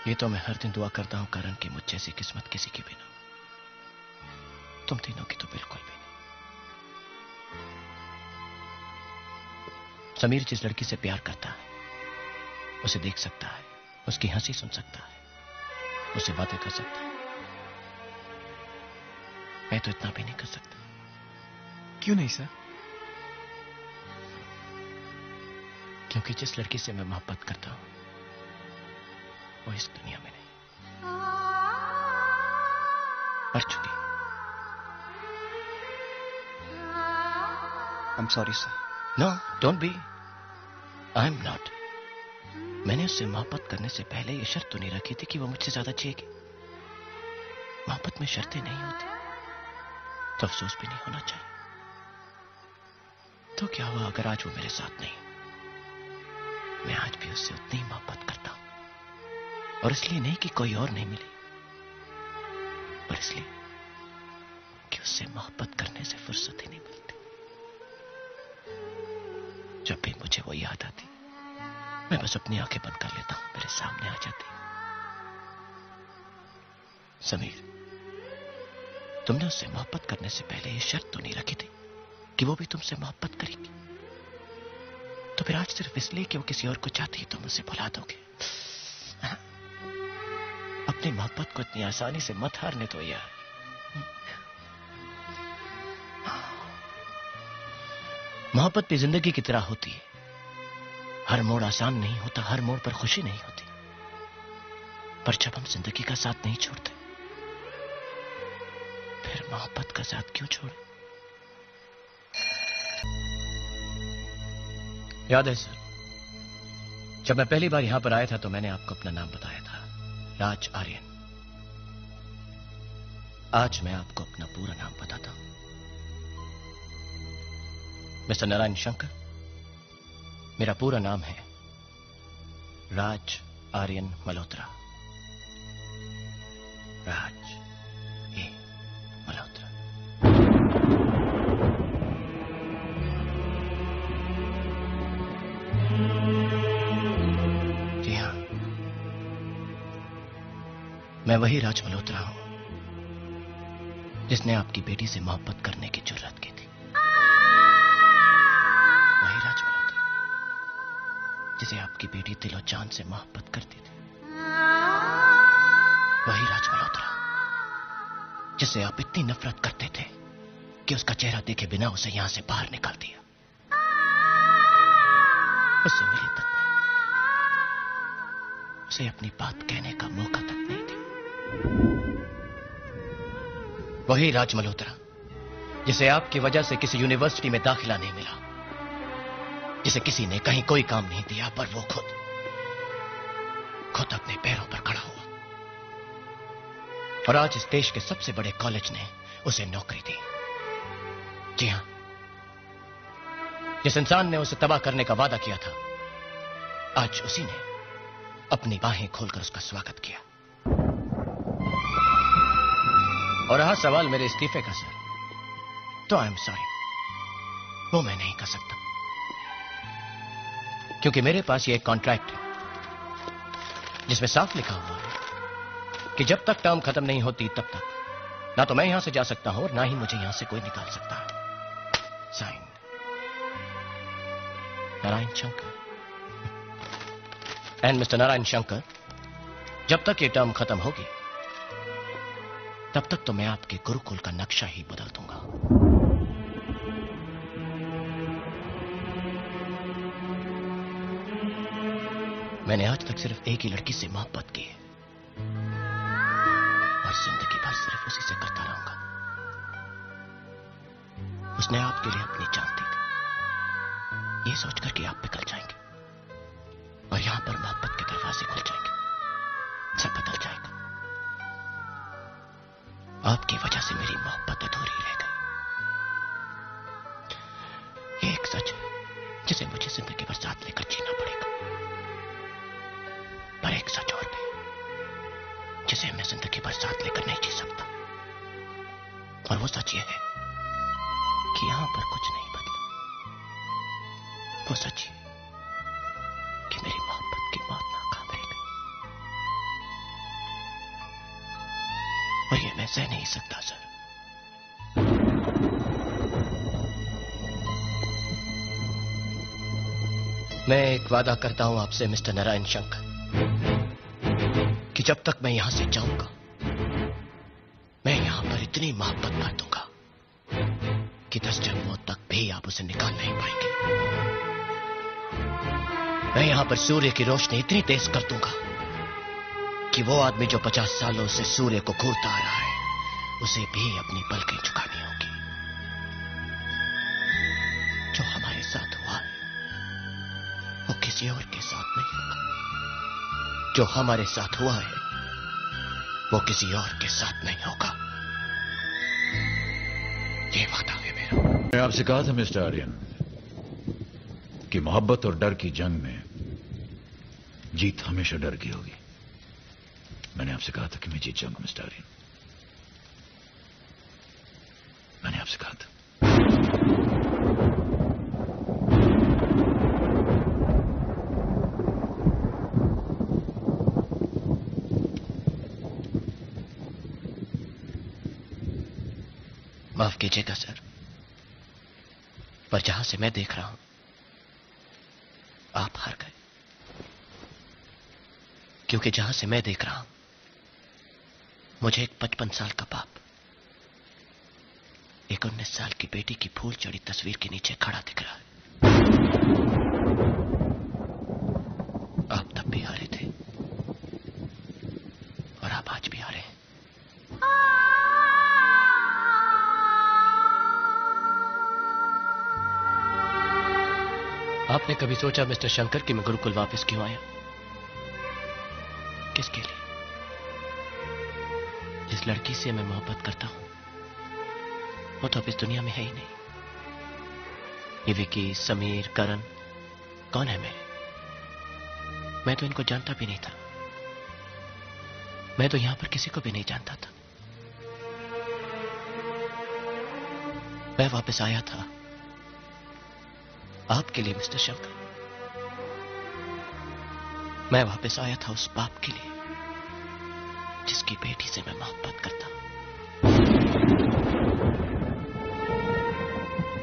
ये तो मैं हर दिन दुआ करता हूं कारण कि मुझ जैसी किस्मत किसी की भी ना। तुम तीनों की तो बिल्कुल भी नहीं। समीर जिस लड़की से प्यार करता है उसे देख सकता है, उसकी हंसी सुन सकता है, उससे बातें कर सकता है। मैं तो इतना भी नहीं कर सकता। क्यों नहीं सर? क्योंकि जिस लड़की से मैं मोहब्बत करता हूं वो इस दुनिया में नहीं, मर चुकी। I'm sorry sir. No, don't be. I am not. मैंने उससे मोहब्बत करने से पहले ये शर्त तो नहीं रखी थी कि वो मुझसे ज्यादा जिएगी। मोहब्बत में शर्तें नहीं होती तो अफसोस भी नहीं होना चाहिए। तो क्या हुआ अगर आज वो मेरे साथ नहीं? मैं आज भी उससे उतनी ही मोहब्बत करता हूं, और इसलिए नहीं कि कोई और नहीं मिली, पर इसलिए कि उससे मोहब्बत करने से फुर्सत ही नहीं मिलती। जब भी मुझे वो याद आती मैं बस अपनी आंखें बंद कर लेता हूं, मेरे सामने आ जाती। समीर, तुमने उससे मोहब्बत करने से पहले ये शर्त तो नहीं रखी थी कि वो भी तुमसे मोहब्बत करेगी? तो फिर आज सिर्फ इसलिए कि वो किसी और को चाहती है तुम उसे भुला दोगे? हाँ? अपनी मोहब्बत को इतनी आसानी से मत हारने दो यार। मोहब्बत भी जिंदगी की तरह होती है। हर मोड़ आसान नहीं होता, हर मोड़ पर खुशी नहीं होती, पर जब हम जिंदगी का साथ नहीं छोड़ते फिर मोहब्बत का साथ क्यों छोड़े? याद है सर, जब मैं पहली बार यहां पर आया था तो मैंने आपको अपना नाम बताया था, राज आर्यन। आज मैं आपको अपना पूरा नाम बताता हूं। मिस्टर नारायण शंकर, मेरा पूरा नाम है राज आर्यन मल्होत्रा। राज ए मल्होत्रा। जी हां, मैं वही राज मल्होत्रा हूं जिसने आपकी बेटी से मोहब्बत करने की जुर्रत की थी। वही राज मल्होत्रा जिसे आपकी बेटी दिलो जान से मोहब्बत करती थी। वही राज मल्होत्रा जिसे आप इतनी नफरत करते थे कि उसका चेहरा देखे बिना उसे यहां से बाहर निकाल दिया। उससे मिले तक नहीं, उसे अपनी बात कहने का मौका तक नहीं दी। वही राज मल्होत्रा जिसे आपकी वजह से किसी यूनिवर्सिटी में दाखिला नहीं मिला, जिसे किसी ने कहीं कोई काम नहीं दिया, पर वो खुद अपने पैरों पर खड़ा हुआ। और आज इस देश के सबसे बड़े कॉलेज ने उसे नौकरी दी। जी हां, जिस इंसान ने उसे तबाह करने का वादा किया था, आज उसी ने अपनी बाहें खोलकर उसका स्वागत किया। और रहा सवाल मेरे इस्तीफे का सर, तो आई एम सॉरी, वो मैं नहीं कर सकता, क्योंकि मेरे पास ये एक कॉन्ट्रैक्ट है जिसमें साफ लिखा हुआ है कि जब तक टर्म खत्म नहीं होती तब तक ना तो मैं यहां से जा सकता हूं और ना ही मुझे यहां से कोई निकाल सकता है। Sign Narayan Shankar. And mister Narayan Shankar, जब तक ये टर्म खत्म होगी तब तक तो मैं आपके गुरुकुल का नक्शा ही बदल दूंगा। मैंने आज तक सिर्फ एक ही लड़की से मोहब्बत की है और जिंदगी भर सिर्फ उसी से करता रहूंगा। उसने आपके लिए अपनी जान दी थी, ये सोचकर कि आप पिघल जाएंगे और यहां पर मोहब्बत के दरवाजे खुल जाएंगे, सब बदल जाएगा। आपकी वजह से मेरी मोहब्बत अधूरी रह गई। ये एक सच है जिसे मुझे जिंदगी भर साथ लेकर जीना पड़ेगा, पर एक सच और भी जिसे मैं जिंदगी भर साथ लेकर नहीं जी सकता, और वो सच ये है कि यहां पर कुछ नहीं बदला। वो सच ये कि मेरी मोहब्बत की मौत नाकाम रह गई। मैं सह नहीं सकता सर। मैं एक वादा करता हूं आपसे मिस्टर नारायण शंकर कि जब तक मैं यहां से जाऊंगा मैं यहां पर इतनी मोहब्बत भर दूंगा कि 10 जन्मों तक भी आप उसे निकाल नहीं पाएंगे। मैं यहां पर सूर्य की रोशनी इतनी तेज कर दूंगा कि वो आदमी जो 50 सालों से सूर्य को घूरता आ रहा है उसे भी अपनी पलकें झुकानी होगी। जो हमारे साथ हुआ है वो किसी और के साथ नहीं होगा। जो हमारे साथ हुआ है वो किसी और के साथ नहीं होगा। ये वादा है मेरा। मैं आपसे कहा था मिस्टर आर्यन कि मोहब्बत और डर की जंग में जीत हमेशा डर की होगी। मैंने आपसे कहा था कि मैं जीत जाऊंगा मिस्टर आर्यन। मैंने आपसे कहा था। माफ कीजिएगा सर, पर जहां से मैं देख रहा हूं आप हार गए। क्योंकि जहां से मैं देख रहा हूं मुझे एक 55 साल का बाप एक 19 साल की बेटी की फूल चढ़ी तस्वीर के नीचे खड़ा दिख रहा है। आप तब भी हारे थे और आप आज भी हारे हैं। आपने कभी सोचा मिस्टर शंकर कि मैं गुरुकुल वापस क्यों आया? किसके लिए? जिस लड़की से मैं मोहब्बत करता हूं वो तो अब इस दुनिया में है ही नहीं। ये विकी, समीर, करण कौन है मेरे? मैं तो इनको जानता भी नहीं था। मैं तो यहां पर किसी को भी नहीं जानता था। मैं वापस आया था आपके लिए मिस्टर शंकर। मैं वापस आया था उस बाप के लिए जिसकी बेटी से मैं मोहब्बत करता हूं।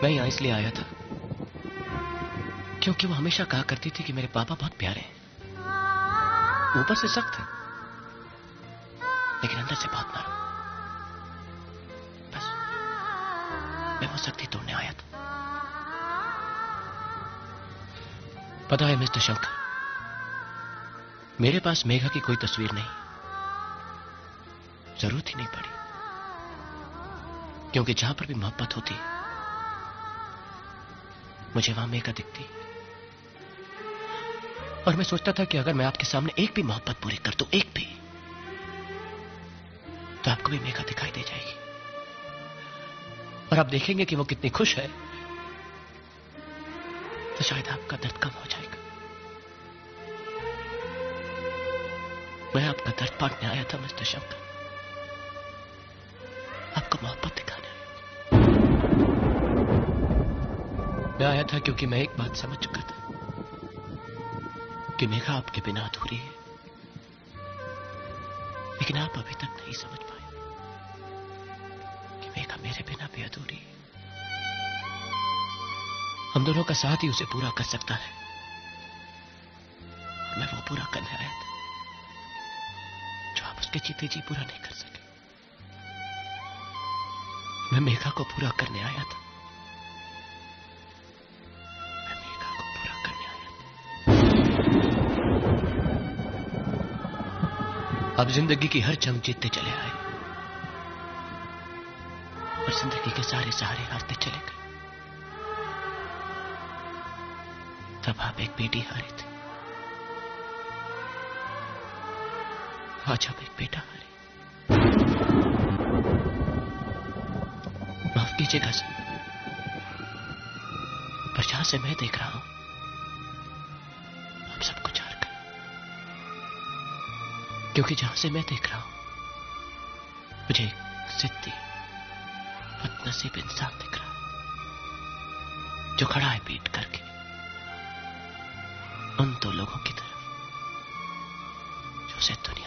मैं यहां इसलिए आया था क्योंकि वो हमेशा कहा करती थी कि मेरे पापा बहुत प्यारे हैं, ऊपर से सख्त है लेकिन अंदर से बहुत नरम। बस मैं वो सख्ती तोड़ने आया था। पता है मिस्टर शंकर, मेरे पास मेघा की कोई तस्वीर नहीं, जरूरत ही नहीं पड़ी। क्योंकि जहां पर भी मोहब्बत होती है मुझे वहां मेघा दिखती। और मैं सोचता था कि अगर मैं आपके सामने एक भी मोहब्बत पूरी कर दूं, एक भी, तो आपको भी मेघा दिखाई दे जाएगी और आप देखेंगे कि वो कितनी खुश है, तो शायद आपका दर्द कम हो जाएगा। मैं आपका दर्द बांटने आया था मिस्टर शंकर, आपको मोहब्बत दिखाने आया। मैं आया था क्योंकि मैं एक बात समझ चुका था कि मेघा आपके बिना अधूरी है, लेकिन आप अभी तक नहीं समझ पाए कि मेघा मेरे बिना भी अधूरी है। हम दोनों का साथ ही उसे पूरा कर सकता है। मैं वो पूरा करने आया था जो आप उसके जीते जी पूरा नहीं कर सके। मैं मेघा को पूरा करने आया था। मैं मेघा को पूरा करने आया था। अब जिंदगी की हर जंग जीतते चले आए और जिंदगी के सारे सहारे हारते चले गए। तब आप एक बेटी हारे थे, आज आप एक बेटा हारे। माफ कीजिएगा सर, पर जहां से मैं देख रहा हूं आप सब कुछ हार गए। क्योंकि जहां से मैं देख रहा हूं मुझे एक जिद्दी बदनसीब इंसान दिख रहा है जो खड़ा है पीट करके उन दो लोगों की तरफ जो उसे दुनिया